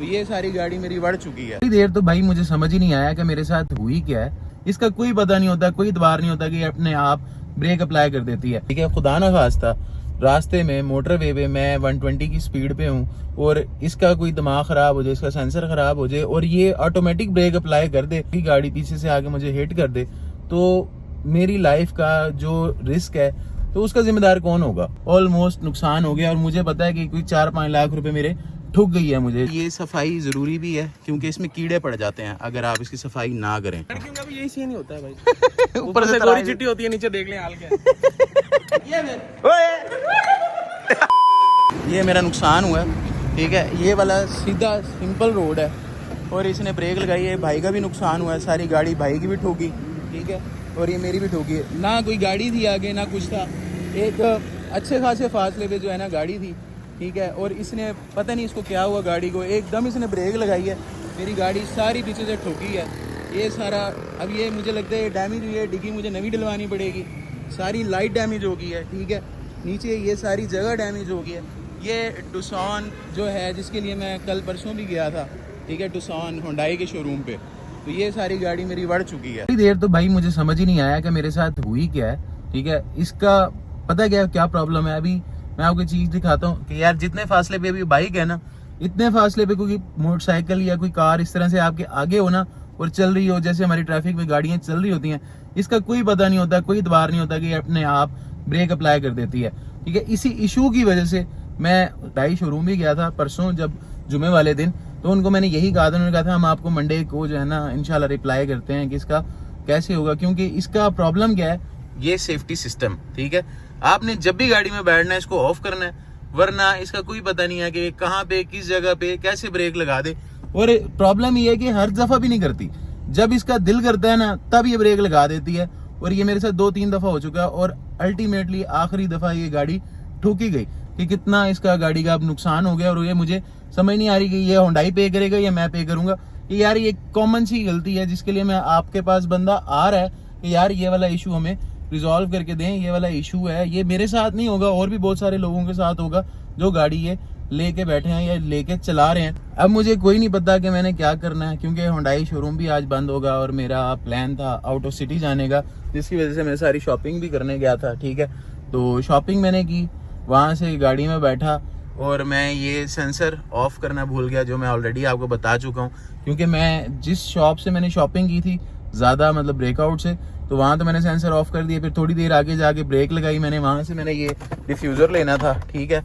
तो ये सारी गाड़ी मेरी बढ़ चुकी है। देर तो भाई मुझे समझ ही नहीं आया कि मेरे साथ हुई क्या है। इसका कोई पता नहीं होता, कोई इतबार नहीं होता कि अपने आप ब्रेक अप्लाई कर देती है। ठीक है, खुदा ना खास्ता रास्ते में मोटरवे पे मैं 120 की स्पीड पे हूँ और इसका कोई दिमाग खराब हो जाए, इसका सेंसर खराब हो जाए और ये ऑटोमेटिक ब्रेक अप्लाई कर दे, गाड़ी पीछे से आके मुझे हिट कर दे, तो मेरी लाइफ का जो रिस्क है तो उसका जिम्मेदार कौन होगा। ऑलमोस्ट नुकसान हो गया और मुझे पता है कि कोई 4-5 लाख रुपए मेरे ठुक गई है। मुझे ये सफाई जरूरी भी है क्योंकि इसमें कीड़े पड़ जाते हैं अगर आप इसकी सफाई ना करें। लड़कियों का भी यही सीन होता है भाई। ऊपर से गोरी चिट्टी होती है, नीचे देख लें हाल क्या ये मेरा नुकसान हुआ है। ठीक है, ये वाला सीधा सिंपल रोड है और इसने ब्रेक लगाई है। भाई का भी नुकसान हुआ है, सारी गाड़ी भाई की भी ठोकी। ठीक है, और ये मेरी भी ठोकी है। ना कोई गाड़ी थी आगे ना कुछ था, एक अच्छे खासे फासले पे जो है ना गाड़ी थी। ठीक है, और इसने पता नहीं इसको क्या हुआ, गाड़ी को एकदम इसने ब्रेक लगाई है, मेरी गाड़ी सारी पीछे से ठोकी है। ये सारा अब ये मुझे लगता है डैमेज हुई है, डिग्गी मुझे नवी डलवानी पड़ेगी। सारी लाइट डैमेज हो गई है। ठीक है, नीचे ये सारी जगह डैमेज हो गई है। ये टुसान जो है जिसके लिए मैं कल परसों भी गया था, ठीक है, टुसान हुंडई के शोरूम पे, तो ये सारी गाड़ी मेरी बढ़ चुकी है। देर तो भाई मुझे समझ ही नहीं आया कि मेरे साथ हुई क्या है। ठीक है, इसका पता क्या प्रॉब्लम है। अभी मैं आपको चीज दिखाता हूँ कि यार जितने फासले पे अभी बाइक है ना, इतने फासले पे कोई मोटरसाइकिल या कोई कार इस तरह से आपके आगे हो ना और चल रही हो, जैसे हमारी ट्रैफिक में गाड़ियां चल रही होती हैं, इसका कोई पता नहीं होता, कोई इतबार नहीं होता कि अपने आप ब्रेक अप्लाई कर देती है। ठीक है, इसी इशू की वजह से मैं हुंडई शोरूम भी गया था परसों, जब जुमे वाले दिन, तो उनको मैंने यही कहा था। उन्होंने कहा था हम आपको मंडे को जो है ना इंशाल्लाह रिप्लाई करते हैं कि इसका कैसे होगा, क्योंकि इसका प्रॉब्लम क्या है, ये सेफ्टी सिस्टम। ठीक है, आपने जब भी गाड़ी में बैठना है इसको ऑफ करना है, वरना इसका कोई पता नहीं है कि कहाँ पे किस जगह पे कैसे ब्रेक लगा दे। और प्रॉब्लम ये है कि हर दफा भी नहीं करती, जब इसका दिल करता है ना तब ये ब्रेक लगा देती है। और ये मेरे साथ 2-3 दफा हो चुका है और अल्टीमेटली आखिरी दफा ये गाड़ी ठोकी गई कि कितना इसका गाड़ी का अब नुकसान हो गया। और ये मुझे समझ नहीं आ रही कि ये हुंडई पे करेगा या मैं पे करूंगा। कि यार ये कॉमन सी गलती है जिसके लिए मैं आपके पास बंदा आ रहा है कि यार ये वाला इशू हमें रिजॉल्व करके दें, ये वाला इशू है, ये मेरे साथ नहीं होगा और भी बहुत सारे लोगों के साथ होगा जो गाड़ी ये लेके बैठे हैं या लेके चला रहे हैं। अब मुझे कोई नहीं पता कि मैंने क्या करना है, क्योंकि हुंडई शोरूम भी आज बंद होगा और मेरा प्लान था आउट ऑफ सिटी जाने का, जिसकी वजह से मैं सारी शॉपिंग भी करने गया था। ठीक है, तो शॉपिंग मैंने की, वहाँ से गाड़ी में बैठा और मैं ये सेंसर ऑफ करना भूल गया, जो मैं ऑलरेडी आपको बता चुका हूँ। क्योंकि मैं जिस शॉप से मैंने शॉपिंग की थी ज़्यादा मतलब ब्रेकआउट से, तो वहाँ तो मैंने सेंसर ऑफ कर दिया। फिर थोड़ी देर आगे जाके ब्रेक लगाई मैंने, वहाँ से मैंने ये डिफ्यूज़र लेना था। ठीक है,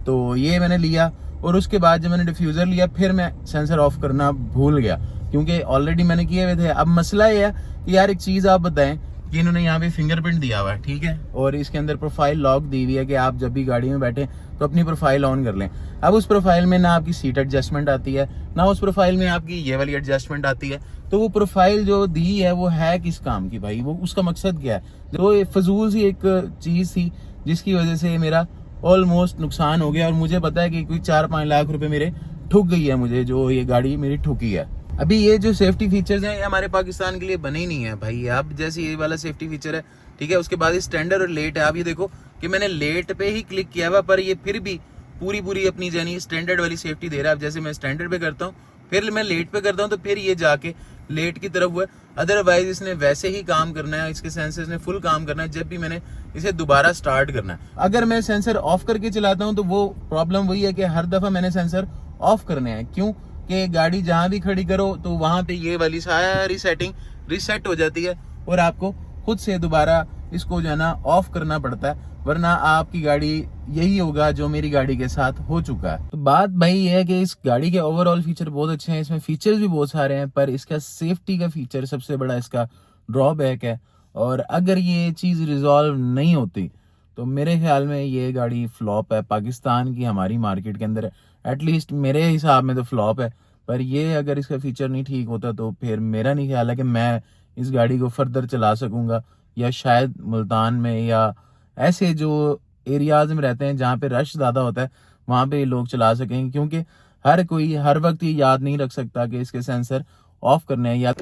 तो ये मैंने लिया और उसके बाद जब मैंने डिफ्यूज़र लिया फिर मैं सेंसर ऑफ करना भूल गया, क्योंकि ऑलरेडी मैंने किए हुए थे। अब मसला ये है कि यार एक चीज़ आप बताएं कि इन्होंने यहाँ पे फिंगरप्रिंट दिया हुआ है। ठीक है, और इसके अंदर प्रोफाइल लॉक दी हुई है कि आप जब भी गाड़ी में बैठे तो अपनी प्रोफाइल ऑन कर लें। अब उस प्रोफाइल में ना आपकी सीट एडजस्टमेंट आती है, ना उस प्रोफाइल में आपकी ये वाली एडजस्टमेंट आती है। तो वो प्रोफाइल जो दी है वो है किस काम की भाई, वो उसका मकसद क्या है? तो फजूल सी एक चीज़ थी जिसकी वजह से मेरा ऑलमोस्ट नुकसान हो गया। और मुझे पता है कि कोई 4-5 लाख रुपए मेरे ठुक गई है, मुझे जो ये गाड़ी मेरी ठुकी है। अभी ये जो सेफ्टी फीचर्स हैं ये हमारे पाकिस्तान के लिए बने ही नहीं है भाई। अब जैसे ये वाला सेफ्टी फीचर है, ठीक है, उसके बाद स्टैंडर्ड और लेट है। आप ये देखो कि मैंने लेट पे ही क्लिक किया हुआ, पर ये फिर भी पूरी अपनी जानी स्टैंडर्ड वाली सेफ्टी दे रहा है। अब जैसे मैं स्टैंडर्ड पे करता हूँ, फिर मैं लेट पे करता हूँ, तो फिर ये जाके लेट की तरफ हुआ। अदरवाइज इसने वैसे ही काम करना है, इसके सेंसर्स ने फुल काम करना है जब भी मैंने इसे दोबारा स्टार्ट करना है। अगर मैं सेंसर ऑफ करके चलाता हूँ तो वो प्रॉब्लम वही है कि हर दफा मैंने सेंसर ऑफ करने हैं। क्यों कि गाड़ी जहां भी खड़ी करो तो वहां पे ये वाली सारी सेटिंग रिसेट हो जाती है और आपको खुद से दोबारा इसको जो है ना ऑफ करना पड़ता है, वरना आपकी गाड़ी यही होगा जो मेरी गाड़ी के साथ हो चुका है। तो बात भाई ये है कि इस गाड़ी के ओवरऑल फीचर बहुत अच्छे हैं, इसमें फीचर्स भी बहुत सारे हैं, पर इसका सेफ्टी का फीचर सबसे बड़ा इसका ड्रॉबैक है। और अगर ये चीज़ रिजॉल्व नहीं होती तो मेरे ख्याल में ये गाड़ी फ्लॉप है पाकिस्तान की, हमारी मार्केट के अंदर एटलीस्ट मेरे हिसाब में तो फ्लॉप है। पर ये अगर इसका फीचर नहीं ठीक होता तो फिर मेरा नहीं ख्याल है कि मैं इस गाड़ी को फर्दर चला सकूंगा, या शायद मुल्तान में या ऐसे जो एरियाज में रहते हैं जहाँ पे रश ज़्यादा होता है वहाँ पे लोग चला सकेंगे, क्योंकि हर कोई हर वक्त ये याद नहीं रख सकता कि इसके सेंसर ऑफ करने हैं। या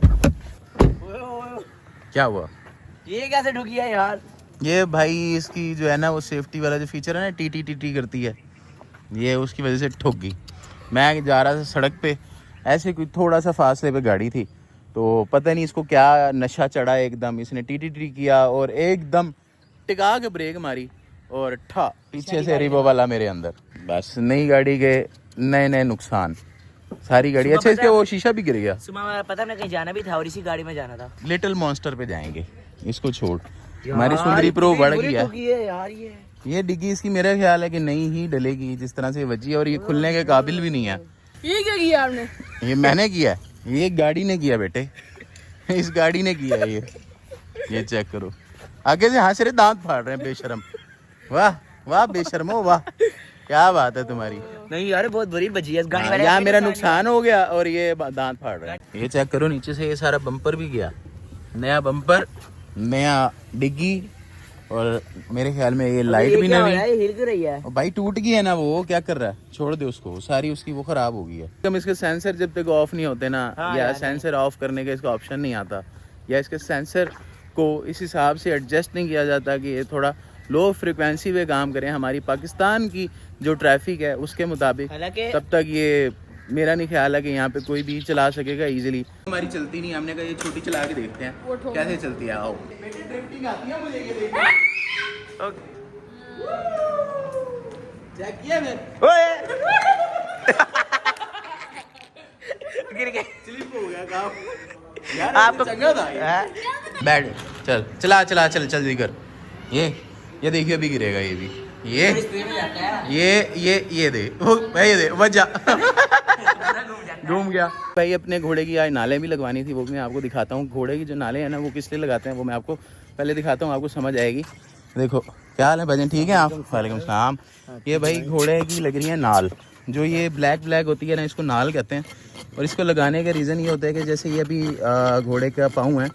क्या हुआ, ये कैसे ठुकी है यार? ये भाई इसकी जो है ना वो सेफ्टी वाला जो फीचर है ना टी करती है, ये उसकी वजह से ठुक गई। मैं जा रहा था सड़क पे, ऐसे कोई थोड़ा सा फासले पे गाड़ी थी, तो पता नहीं इसको क्या नशा चढ़ा, एकदम इसने टी किया और एकदम टिका के ब्रेक मारी और ठा पीछे से रिबो वाला मेरे अंदर। बस नई गाड़ी के नए नए नुकसान, सारी गाड़ी। अच्छा इसके वो शीशा भी गिर गया। सुबह पता नहीं कहीं जाना भी था और इसी गाड़ी में जाना था। लिटिल मॉन्स्टर पे जाएंगे, इसको छोड़। हमारी सुंदरी प्रो बढ़ गई है यार। ये डिग्गी इसकी मेरा ख्याल है कि नहीं ही डलेगी, जिस तरह से बची है, और ये खुलने के काबिल भी नहीं है। ये क्या किया आपने? ये मैंने किया है, ये गाड़ी ने किया बेटे, इस गाड़ी ने किया है ये चेक करो। आगे से हाथ से दांत फाड़ रहे हैं बेशरम। वाह वाह बेशरमो वाह, क्या बात है तुम्हारी। नहीं यार बहुत बुरी बची है इस गाड़ी वाले। यहाँ मेरा नुकसान हो गया और ये दांत फाड़ रहा है। ये चेक करो, नीचे से ये सारा बम्पर भी गया, नया बम्पर, नया डिग्गी, और मेरे ख्याल में ये लाइट भी नई। हिल क्यों रही है? भाई टूट गई है ना, वो क्या कर रहा है, छोड़ दे उसको, सारी उसकी वो खराब हो गई है। हम इसके सेंसर जब तक ऑफ नहीं होते ना, या सेंसर ऑफ करने का इसका ऑप्शन नहीं आता, या इसके सेंसर को इस हिसाब से एडजस्ट नहीं किया जाता कि ये थोड़ा लो फ्रिक्वेंसी पे काम करें हमारी पाकिस्तान की जो ट्रैफिक है उसके मुताबिक, तब तक ये मेरा नहीं ख्याल है कि यहाँ पे कोई भी चला सकेगा इजीली। हमारी चलती नहीं, हमने कहा ये छोटी चला के देखते हैं कैसे चलती है। आओ ड्रिफ्टिंग आती है मुझे, ये देखो। चेक किया मैं, गिर गए। स्लिप हो गया काम यार, आपको चंगा था बैठ। चल चला चला चल चल कर। ये देखिए अभी गिरेगा ये भी, ये दे वो भाई, ये दे वजा घूम गया। भाई अपने घोड़े की आज नाले भी लगवानी थी, वो मैं आपको दिखाता हूँ। घोड़े की जो नाले हैं ना वो किस लिए लगाते हैं वो मैं आपको पहले दिखाता हूँ, आपको समझ आएगी। देखो क्या हाल है भजन, ठीक है आप? वालेकुम सलाम। ये भाई घोड़े की लग रही है नाल, जो ये ब्लैक होती है ना, इसको नाल कहते हैं। और इसको लगाने का रीज़न ये होता है कि जैसे ये अभी घोड़े का पाँव है,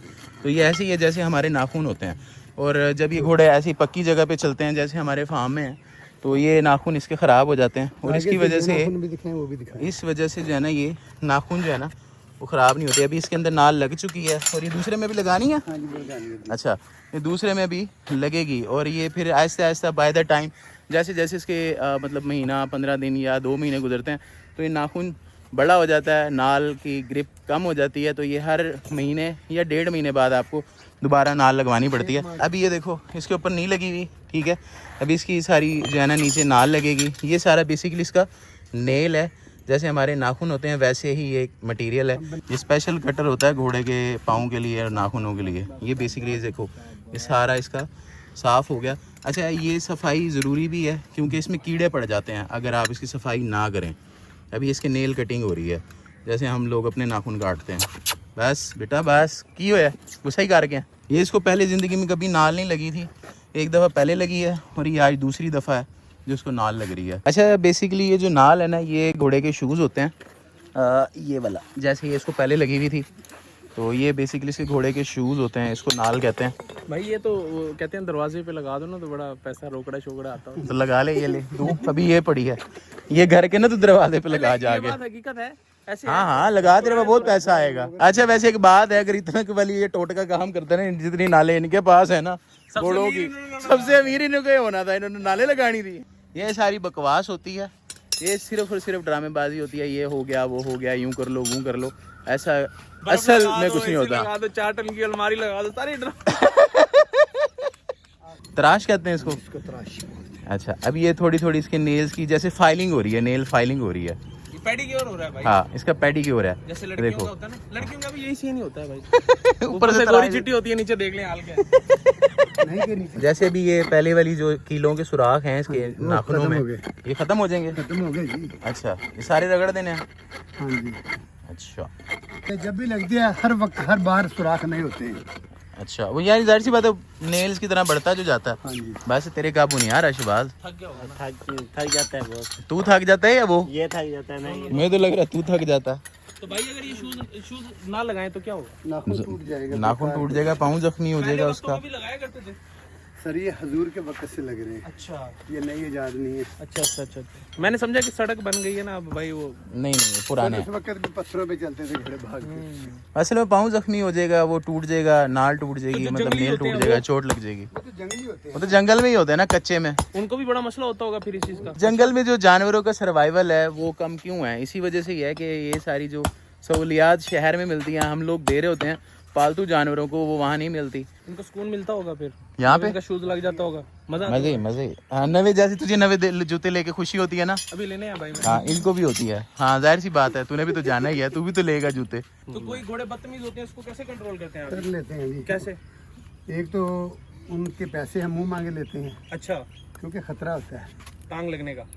तो ये ऐसे ही है जैसे हमारे नाखून होते हैं, और जब ये घोड़े ऐसी पक्की जगह पे चलते हैं जैसे हमारे फार्म में है, तो ये नाखून इसके ख़राब हो जाते हैं, और इसकी वजह से इस वजह से जो है ना ये नाखून जो है ना वो ख़राब नहीं होते। अभी इसके अंदर नाल लग चुकी है, और ये दूसरे में भी लगानी है। अच्छा, ये दूसरे में भी लगेगी, और ये फिर Aahista Aahista by the time जैसे जैसे इसके मतलब महीना 15 दिन या 2 महीने गुजरते हैं, तो ये नाखून बड़ा हो जाता है, नाल की ग्रिप कम हो जाती है, तो ये हर महीने या 1.5 महीने बाद आपको दोबारा नाल लगवानी पड़ती है। अभी ये देखो इसके ऊपर नहीं लगी हुई, ठीक है, अभी इसकी सारी जो है ना नीचे नाल लगेगी। ये सारा बेसिकली इसका नेल है, जैसे हमारे नाखून होते हैं वैसे ही ये मटेरियल है। ये स्पेशल कटर होता है घोड़े के पाँव के लिए और नाखूनों के लिए। ये बेसिकली देखो ये सारा इसका साफ़ हो गया। अच्छा, ये सफाई ज़रूरी भी है क्योंकि इसमें कीड़े पड़ जाते हैं अगर आप इसकी सफाई ना करें। अभी इसके नेल कटिंग हो रही है, जैसे हम लोग अपने नाखून काटते हैं। बस बेटा बस की हो है गुस्सा ही करके। ये इसको पहले ज़िंदगी में कभी नाल नहीं लगी थी, एक दफ़ा पहले लगी है, और ये आज दूसरी दफ़ा है जो उसको नाल लग रही है। अच्छा, बेसिकली ये जो नाल है ना, ये घोड़े के शूज़ होते हैं, ये वाला, जैसे ये इसको पहले लगी हुई थी, तो ये बेसिकली इसके घोड़े के शूज़ होते हैं, इसको नाल कहते हैं। भाई ये तो कहते हैं दरवाजे पे लगा दो ना तो बड़ा पैसा रोकड़ा शोकड़ा आता है। तो लगा ले, ये ले तू, अभी ये पड़ी है, ये घर के ना तो दरवाजे पे लगा जाके। हकीकत है ऐसे। हाँ लगा, तेरे पास बहुत पैसा आएगा। अच्छा वैसे एक बात है, अगर इतना वाली ये टोटका काम करते हैं, जितनी नाले इनके पास है ना घोड़ों की, सबसे अमीर इन्होंने होना था, इन्होंने नाले लगानी थी। ये सारी बकवास होती है, ये सिर्फ और सिर्फ ड्रामेबाजी होती है। ये हो गया वो हो गया, यूं कर लो वो कर लो, ऐसा असल में कुछ नहीं होता। लगा दो 4 टन की अलमारी लगा दो सारी। तराश कहते हैं इसको, तराश। अच्छा, अब ये थोड़ी थोड़ी इसके नेल्स की जैसे फाइलिंग हो रही है, नेल फाइलिंग हो रही है। पेडिक्योर हो रहा है भाई। हाँ, इसका पेडिक्योर है, जैसे लड़कियों का होता है ना, लड़कियों का भी यही सीन ही होता है भाई। ऊपर से गोरी चिट्टी होती है, नीचे देख लें हाल क्या है। जैसे भी ये पहले वाली जो कीलों के सुराख हैं इसके नाखूनों में, ये खत्म हो जाएंगे। खत्म हो गए जी। अच्छा, ये सारे रगड़ देने हैं। हाँ जी। अच्छा, जब भी लगती है हर वक्त हर बार सुराख नहीं होते हैं। अच्छा, वो यार जाहिर सी बात है नेल्स की तरह बढ़ता जो जाता है। हाँ जी। बस तेरे काबू नहीं आ रहा शहबाज। थक जाता है बहुत। तू थक जाता है या वो? ये थक जाता है। नहीं, मुझे तो लग रहा है तू थक जाता है। तो भाई अगर ये शूज ना लगाएं तो क्या होगा? नाखून टूट जाएगा। नाखून टूट जाएगा, पाँव जख्मी हो जाएगा उसका। लगाया करते थे। सर ये हजूर के वक्त से लग रहे हैं, अच्छा ये नई इजाद नहीं है। अच्छा अच्छा अच्छा अच्छा। मैंने समझा कि सड़क बन गई है ना अब भाई वो। नहीं नहीं पुराने उस वक्त भी पत्थरों पे चलते थे घोड़े भाग के। असल में पाँव जख्मी हो जाएगा, वो टूट जाएगा, नाल टूट जाएगी, जो मतलब जंगली नेल होते टूट हैं जाएगा, वो- चोट लग जाएगी। वो तो जंगली होते वो तो जंगल में ही होते हैं ना, कच्चे में। उनको भी बड़ा मसला होता होगा फिर इस चीज का। जंगल में जो जानवरों का सर्वाइवल है वो कम क्यों है, इसी वजह से ही है कि ये सारी जो सहूलियात शहर में मिलती हैं, हम लोग दे रहे होते हैं पालतू जानवरों को, वो वहाँ नहीं मिलती। उनको सुकून मिलता होगा फिर यहाँ पे उनका शूज लग जाता होगा, मजा आता मजे होगा। मजे। हाँ नवे, जैसे तुझे नवे जूते लेके खुशी होती है ना, अभी लेने हैं भाई मैं। हाँ इनको भी होती है। हाँ जाहिर सी बात है, तूने भी तो जाना ही है, तू भी तो लेगा जूते। तो कोई घोड़े बदतमीज होते हैं, उसको कैसे कंट्रोल करते हैं कर आप? लेते हैं जी। कैसे? एक तो उनके पैसे हम मुंह मांगे लेते हैं अच्छा, क्योंकि खतरा होता है। टांग लगने का।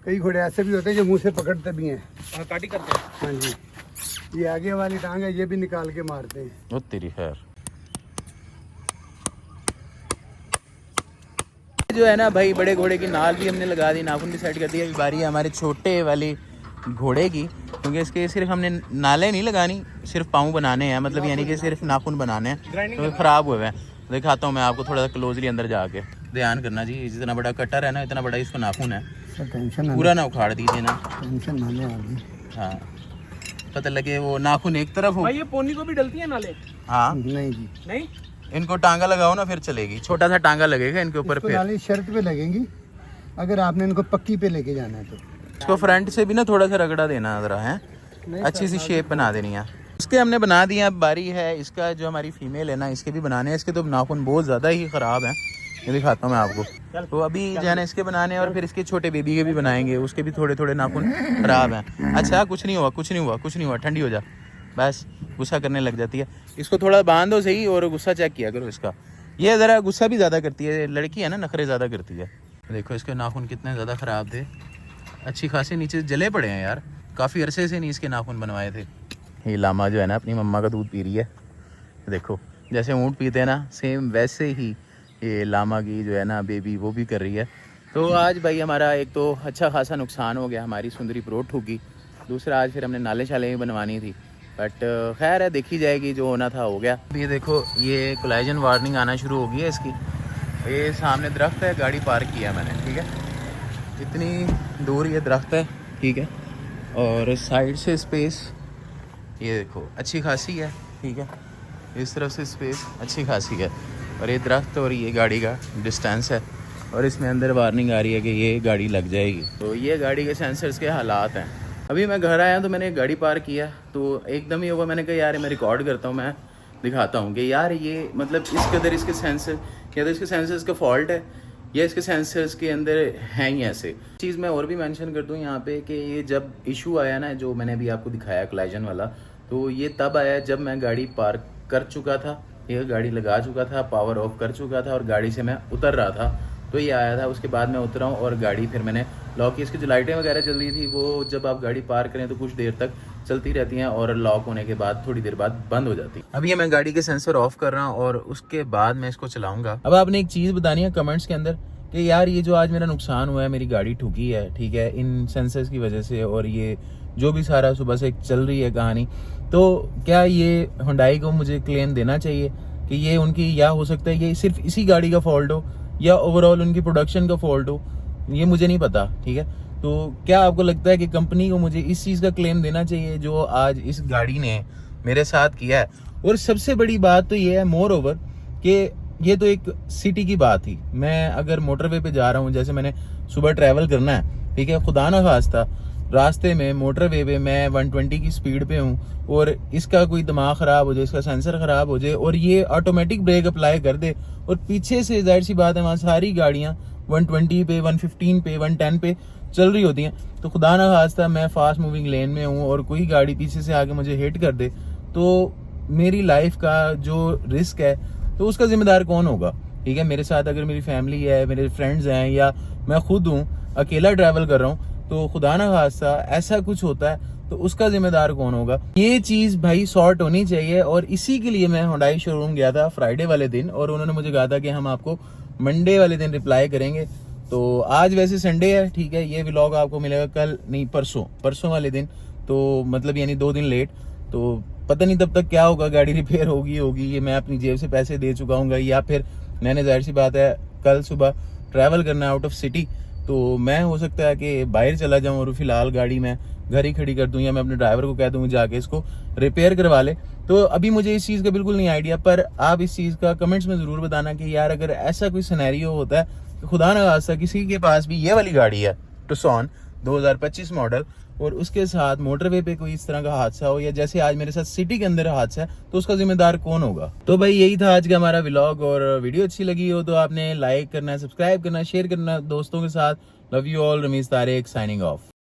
कई घोड़े ऐसे भी होते हैं जो मुंह से पकड़ते भी हैं। हाँ, काटी करते हैं। हाँ जी, ये आगे वाली टांग है, ये भी निकाल के मारते हैं। वो तेरी खैर। जो है ना भाई, बड़े घोड़े की नाल भी हमने लगा दी, नाखून भी सेट कर दिया। अभी बारी है हमारे छोटे वाले घोड़े की, क्योंकि इसके सिर्फ हमने नालें नहीं लगानी, सिर्फ पाँव बनाने हैं, मतलब यानी कि सिर्फ नाखून बनाने हैं, तो ख़राब हुए हैं। दिखाता हूँ मैं आपको थोड़ा सा क्लोजली अंदर जाके। ध्यान करना जी, जितना बड़ा कटर है ना, इतना बड़ा इसको नाखून है, सर टेंशन पूरा ना उखाड़ दीजिए ना। टेंशन ना लो आगे। हाँ पता लगे वो नाखून एक तरफ हो। भाई ये पोनी को भी डलती है नाले? हाँ नहीं जी, नहीं, इनको टांगा लगाओ ना, फिर चलेगी। छोटा सा टांगा लगेगा इनके ऊपर, इसको फिर नाली शर्ट पे लगेंगी अगर आपने इनको पक्की पे लेके जाना है तो। इसको फ्रंट से भी ना थोड़ा सा रगड़ा देना जरा है, अच्छी सी शेप बना देनी है। इसके हमने बना दिया। अब बारी है इसका, जो हमारी फीमेल है ना, इसके भी बनाने हैं। इसके तो नाखून बहुत ज़्यादा ही ख़राब हैं, ये दिखाता हूँ मैं आपको। तो अभी जो है ना इसके बनाने हैं, और फिर इसके छोटे बेबी के भी बनाएंगे, उसके भी थोड़े थोड़े नाखून ख़राब हैं। अच्छा कुछ नहीं हुआ, कुछ नहीं हुआ, कुछ नहीं हुआ, ठंडी हो जा, बस गुस्सा करने लग जाती है। इसको थोड़ा बांधो सही और गुस्सा चेक किया करो इसका। ये ज़रा गुस्सा भी ज़्यादा करती है, लड़की है ना, नखरे ज़्यादा करती है। देखो इसके नाखून कितने ज़्यादा ख़राब थे, अच्छी खासी नीचे जले पड़े हैं यार, काफ़ी अरसे से नहीं इसके नाखून बनवाए थे। ये लामा जो है ना अपनी मम्मा का दूध पी रही है, देखो जैसे ऊँट पीते हैं ना, सेम वैसे ही ये लामा की जो है ना बेबी वो भी कर रही है। तो आज भाई हमारा एक तो अच्छा खासा नुकसान हो गया, हमारी सुंदरी प्रोट होगी। दूसरा आज फिर हमने नाले शाले भी बनवानी थी, बट खैर है, देखी जाएगी, जो होना था हो गया। ये देखो ये कोलाइजन वार्निंग आना शुरू हो गई है इसकी। ये सामने दरख्त है, गाड़ी पार्क किया मैंने, ठीक है, इतनी दूर ये दरख्त है, ठीक है, और साइड से स्पेस ये देखो अच्छी खासी है, ठीक है, इस तरफ से स्पेस अच्छी खासी है, और ये दरख्त और ये गाड़ी का डिस्टेंस है, और इसमें अंदर वार्निंग आ रही है कि ये गाड़ी लग जाएगी। तो ये गाड़ी के सेंसर्स के हालात हैं। अभी मैं घर आया तो मैंने एक गाड़ी पार्क किया, तो एकदम ही हुआ, मैंने कहा यार मैं रिकॉर्ड करता हूँ, मैं दिखाता हूँ कि यार ये मतलब इस कदर इसके सेंसर, या तो इसके सेंसर्स का फॉल्ट है या इसके सेंसर्स के अंदर हैं ही ऐसे। चीज़ मैं और भी मेंशन कर दूँ यहाँ पे कि ये जब इशू आया ना, जो मैंने अभी आपको दिखाया कोलाइजन वाला, तो ये तब आया जब मैं गाड़ी पार्क कर चुका था, ये गाड़ी लगा चुका था, पावर ऑफ कर चुका था, और गाड़ी से मैं उतर रहा था, तो ये आया था। उसके बाद मैं उतरा हूँ और गाड़ी फिर मैंने लॉक की। इसकी जो लाइटें वगैरह चल रही थी, वो जब आप गाड़ी पार्क करें तो कुछ देर तक चलती रहती हैं, और लॉक होने के बाद थोड़ी देर बाद बंद हो जाती है। अभी ये मैं गाड़ी के सेंसर ऑफ कर रहा हूँ और उसके बाद मैं इसको चलाऊंगा। अब आपने एक चीज़ बतानी है कमेंट्स के अंदर कि यार ये जो आज मेरा नुकसान हुआ है, मेरी गाड़ी ठुकी है, ठीक है, इन सेंसर्स की वजह से, और ये जो भी सारा सुबह से चल रही है कहानी, तो क्या ये हुंडई को मुझे क्लेम देना चाहिए कि ये उनकी, या हो सकता है ये सिर्फ इसी गाड़ी का फॉल्ट हो, या ओवरऑल उनकी प्रोडक्शन का फॉल्ट हो, ये मुझे नहीं पता, ठीक है। तो क्या आपको लगता है कि कंपनी को मुझे इस चीज़ का क्लेम देना चाहिए जो आज इस गाड़ी ने मेरे साथ किया है? और सबसे बड़ी बात तो ये है, मोर ओवर, कि ये तो एक सिटी की बात थी। मैं अगर मोटरवे पे जा रहा हूँ, जैसे मैंने सुबह ट्रैवल करना है, ठीक है, खुदा ना खास्ता रास्ते में मोटरवे पे मैं 120 की स्पीड पे हूँ, और इसका कोई दिमाग ख़राब हो जाए, इसका सेंसर ख़राब हो जाए, और ये ऑटोमेटिक ब्रेक अप्लाई कर दे, और पीछे से जाहिर सी बात है वहाँ सारी गाड़ियाँ 120 पे, 115 पे, 110 पे चल रही होती हैं, तो खुदा ना खास्ता मैं फास्ट मूविंग लेन में हूँ और कोई गाड़ी पीछे से आके मुझे हिट कर दे, तो मेरी लाइफ का जो रिस्क है, तो उसका जिम्मेदार कौन होगा? ठीक है, मेरे साथ अगर मेरी फैमिली है, मेरे फ्रेंड्स हैं, या मैं खुद हूँ, अकेला ट्रैवल कर रहा हूँ, तो खुदा ना खास्ता ऐसा कुछ होता है तो उसका जिम्मेदार कौन होगा? ये चीज़ भाई सॉर्ट होनी चाहिए। और इसी के लिए मैं हुंडई शोरूम गया था फ्राइडे वाले दिन, और उन्होंने मुझे कहा था कि हम आपको मंडे वाले दिन रिप्लाई करेंगे। तो आज वैसे संडे है, ठीक है, ये व्लॉग आपको मिलेगा कल नहीं, परसों वाले दिन, तो मतलब यानी 2 दिन लेट। तो पता नहीं तब तक क्या होगा, गाड़ी रिपेयर होगी, ये मैं अपनी जेब से पैसे दे चुका हूँ, या फिर मैंने जाहिर सी बात है कल सुबह ट्रैवल करना है आउट ऑफ सिटी, तो मैं हो सकता है कि बाहर चला जाऊं और फिलहाल गाड़ी मैं घर ही खड़ी कर दूं या मैं अपने ड्राइवर को कह दूं जाके इसको रिपेयर करवा ले। तो अभी मुझे इस चीज़ का बिल्कुल नहीं आइडिया, पर आप इस चीज़ का कमेंट्स में ज़रूर बताना कि यार अगर ऐसा कोई सिनेरियो होता है कि खुदा न खास्ता किसी के पास भी ये वाली गाड़ी है टुक्सन 2025 मॉडल और उसके साथ मोटरवे पे कोई इस तरह का हादसा हो या जैसे आज मेरे साथ सिटी के अंदर हादसा है, तो उसका जिम्मेदार कौन होगा। तो भाई यही था आज का हमारा व्लॉग, और वीडियो अच्छी लगी हो तो आपने लाइक करना, सब्सक्राइब करना, शेयर करना दोस्तों के साथ। Love you all, Rameez Tariq signing of.